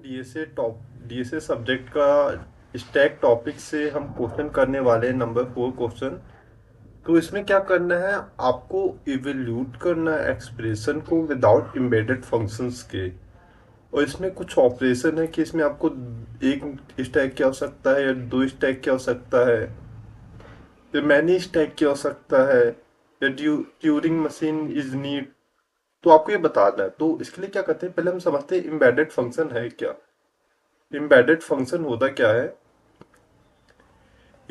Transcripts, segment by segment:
DSA subject का stack topic से हम क्वेश्चन करने वाले हैं नंबर 4 क्वेश्चन। तो इसमें क्या करना है, आपको इवेल्यूट करना है एक्सप्रेशन को विदाउट एम्बेडेड फंक्शंस के। और इसमें कुछ ऑपरेशन है कि इसमें आपको एक स्टैक की आवश्यकता है या दो स्टैक की आवश्यकता है या मैनी स्टैक की आवश्यकता है या ट्यूरिंग मशीन इज नीड। तो आपको ये बताना है। तो इसके लिए क्या करते हैं, पहले हम समझते हैं एम्बेडेड फंक्शन है क्या। एम्बेडेड फंक्शन होता क्या है।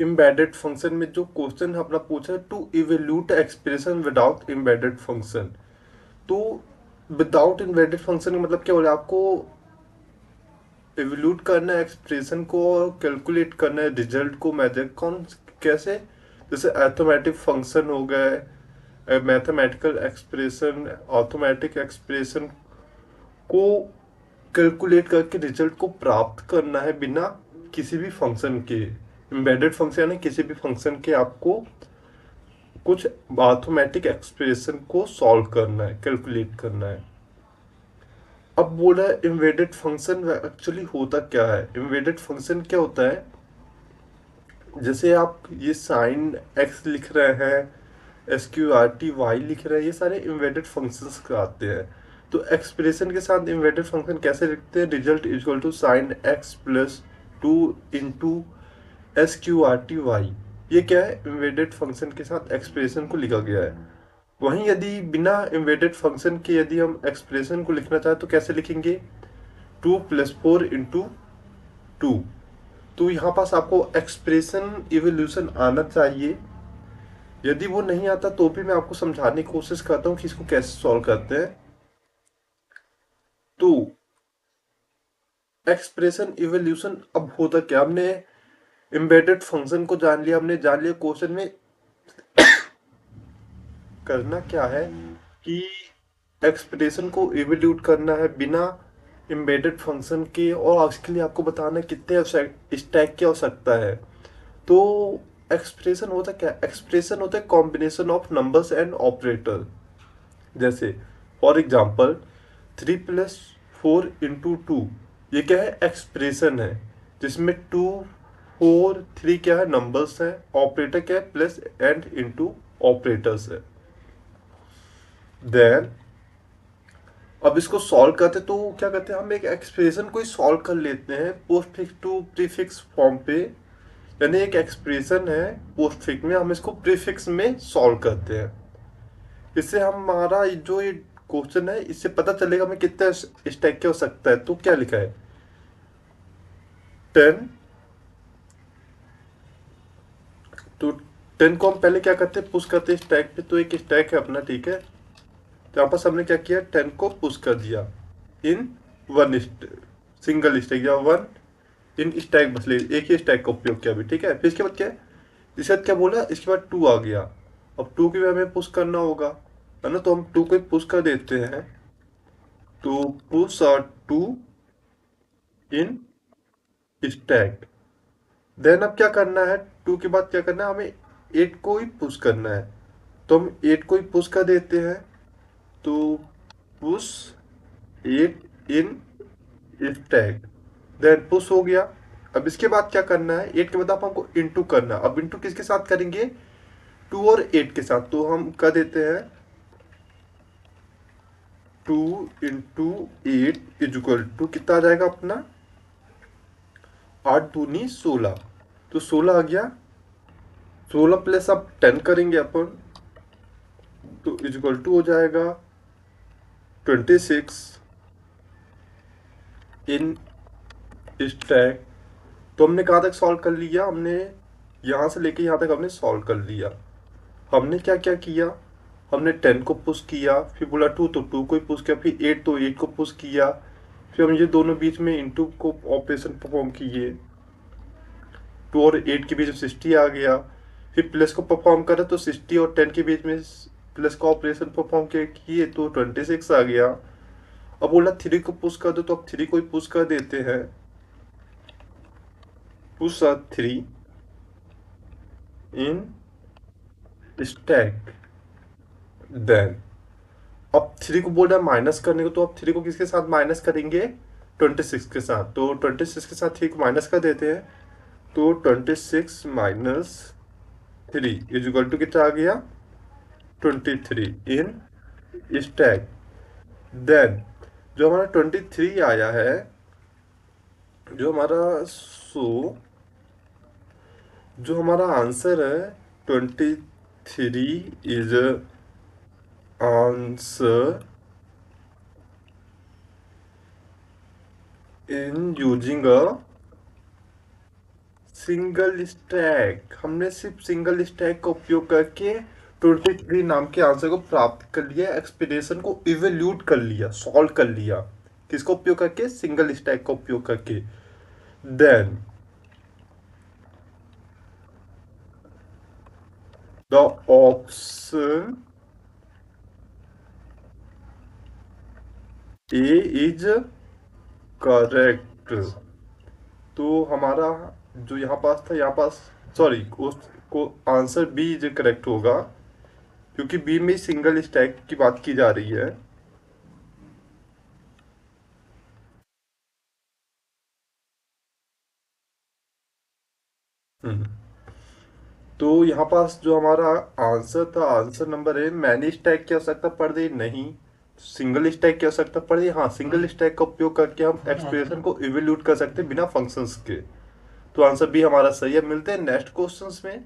एम्बेडेड फंक्शन में जो क्वेश्चन अपना पूछा है, to evaluate expression without embedded function. तो विदाउट एम्बेडेड फंक्शन का मतलब क्या हो रहा है, आपको इवेल्यूट करना है एक्सप्रेशन को और कैलकुलेट करना है रिजल्ट को मेजर कौन कैसे। जैसे अर्थमेटिक फंक्शन हो गए, मैथमेटिकल एक्सप्रेशन, ऑटोमेटिक एक्सप्रेशन को कैलकुलेट करके रिजल्ट को प्राप्त करना है बिना किसी भी फंक्शन के। एम्बेडेड फंक्शन यानी किसी भी फंक्शन के आपको कुछ मैथमेटिक एक्सप्रेशन को सॉल्व करना है, कैलकुलेट करना है। अब बोला है एम्बेडेड फंक्शन एक्चुअली होता क्या है। एम्बेडेड फंक्शन क्या होता है, जैसे आप ये साइन एक्स लिख रहे हैं, S Q R T Y लिख रहे हैं, ये सारे एम्बेडेड फंक्शंस आते हैं। तो एक्सप्रेशन के साथ एम्बेडेड फंक्शन कैसे लिखते हैं, result equal to sine X plus 2 into S Q R T Y. ये क्या है, एम्बेडेड फंक्शन के साथ एक्सप्रेशन को लिखा गया है। वहीं यदि बिना एम्बेडेड फंक्शन के यदि हम एक्सप्रेशन को लिखना चाहें तो कैसे लिखेंगे, 2 + 4 इंटू 2। तो यहाँ पास आपको एक्सप्रेशन इवोल्यूशन आना चाहिए। यदि वो नहीं आता तो भी मैं आपको समझाने की कोशिश करता हूँ कि इसको कैसे सॉल्व करते हैं। तो एक्सप्रेशन इवोल्यूशन अब होता क्या, हमने एम्बेडेड फंक्शन को जान लिया, हमने जान लिया क्वेश्चन में करना क्या है कि एक्सप्रेशन को इवोल्यूट करना है बिना एम्बेडेड फंक्शन के, और उसके लिए आपको बताना है कितने स्टैक की आवश्यकता है। तो एक्सप्रेशन होता क्या, एक्सप्रेशन होता है combination of numbers and operator. जैसे फॉर एग्जाम्पल 3 + 4 इंटू 2, ये क्या है, एक्सप्रेशन है जिसमें 2 4 3 क्या है, नंबर्स है, ऑपरेटर क्या है, प्लस एंड इंटू ऑपरेटर्स है। देन अब इसको सॉल्व करते तो क्या करते हैं, हम एक एक्सप्रेशन को ही सॉल्व कर लेते हैं पोस्टफिक्स टू प्रीफिक्स फॉर्म पे। यानी एक एक्सप्रेशन है पोस्टफिक्स में, हम इसको प्रीफिक्स में सॉल्व करते हैं। इससे हमारा जो ये क्वेश्चन है इससे पता चलेगा हमें कितने स्टैक की हो सकता है। तो क्या लिखा है, 10। तो 10 को हम पहले क्या करते हैं, पुश करते हैं स्टैक पे। तो एक स्टैक है अपना, ठीक है। तो यहाँ पर हमने क्या किया, 10 को पुश कर दिया इन वन सिंगल स्टैक या वन इन स्टैक, बस ले एक ही स्टैक का उपयोग किया अभी, ठीक है। फिर इसके बाद क्या है, इसके बाद क्या बोला, इसके बाद 2 आ गया। अब 2 की भी हमें पुश करना होगा, है ना। तो हम 2 को पुश कर देते हैं। तो पुश 2 इन स्टैक। देन अब क्या करना है, 2 के बाद क्या करना है, हमें 8 को ही पुश करना है। तो हम 8 को ही पुश कर देते हैं। तो पुश 8 इन स्टैक, देन पुश हो गया। अब इसके बाद क्या करना है, 8 के बाद आप हमको इंटू करना है। अब इंटू किसके साथ करेंगे, 2 और 8 के साथ। तो हम कर देते हैं 2 × 8 इज टू कितना आ जाएगा अपना, 8 दूनी 16। तो 16 आ गया। 16 प्लस अब 10 करेंगे अपन, तो इक्वल टू हो जाएगा 26 इन स्टैक। तो हमने कहाँ तक सॉल्व कर लिया, हमने यहाँ से लेके यहाँ तक हमने सॉल्व कर लिया। हमने क्या क्या किया, हमने 10 को पुश किया, फिर बोला 2 तो 2 को ही पुश किया, फिर 8 तो 8 को पुश किया, फिर हम ये दोनों बीच में इंटू को ऑपरेशन परफॉर्म किए। 2 और 8 के बीच में 60 आ गया। फिर प्लस को परफॉर्म करा तो 60 और 10 के बीच में प्लस का ऑपरेशन परफॉर्म किए तो 26 आ गया। अब बोला 3 को पुश कर दो, तो अब 3 को ही पुश कर देते हैं। पुश 3 इन स्टैक। देन अब 3 को बोल रहा है माइनस करने को, तो अब 3 को किसके साथ माइनस करेंगे, 26 के साथ, तो 26 के साथ 3 को माइनस कर देते हैं, तो 26 माइनस 3 इज इक्वल टू कितना आ गया, 23 इन स्टैक। देन जो हमारा 23 आया है, जो हमारा सो जो हमारा आंसर है 23 is answer in using a single stack. हमने सिर्फ सिंगल स्टैक का उपयोग करके 23 नाम के आंसर को प्राप्त कर लिया, एक्सप्रेशन को इवेल्यूट कर लिया, सॉल्व कर लिया। किसका उपयोग करके, सिंगल स्टैक का उपयोग करके। Then the option A is correct. तो हमारा जो यहाँ पास था, यहाँ पास सॉरी, उसको आंसर बी इज करेक्ट होगा, क्योंकि बी में सिंगल स्टैक की बात की जा रही है। हम्म। तो यहाँ पास जो हमारा आंसर था, आंसर नंबर है, मैनी स्टैक की आवश्यकता पड़ रही नहीं, सिंगल स्टैक की आवश्यकता पड़ रही। हाँ, सिंगल स्टैक का उपयोग करके हम एक्सप्रेशन को इवेल्यूट कर सकते हैं बिना फंक्शंस के। तो आंसर बी हमारा सही है। मिलते हैं नेक्स्ट क्वेश्चंस में।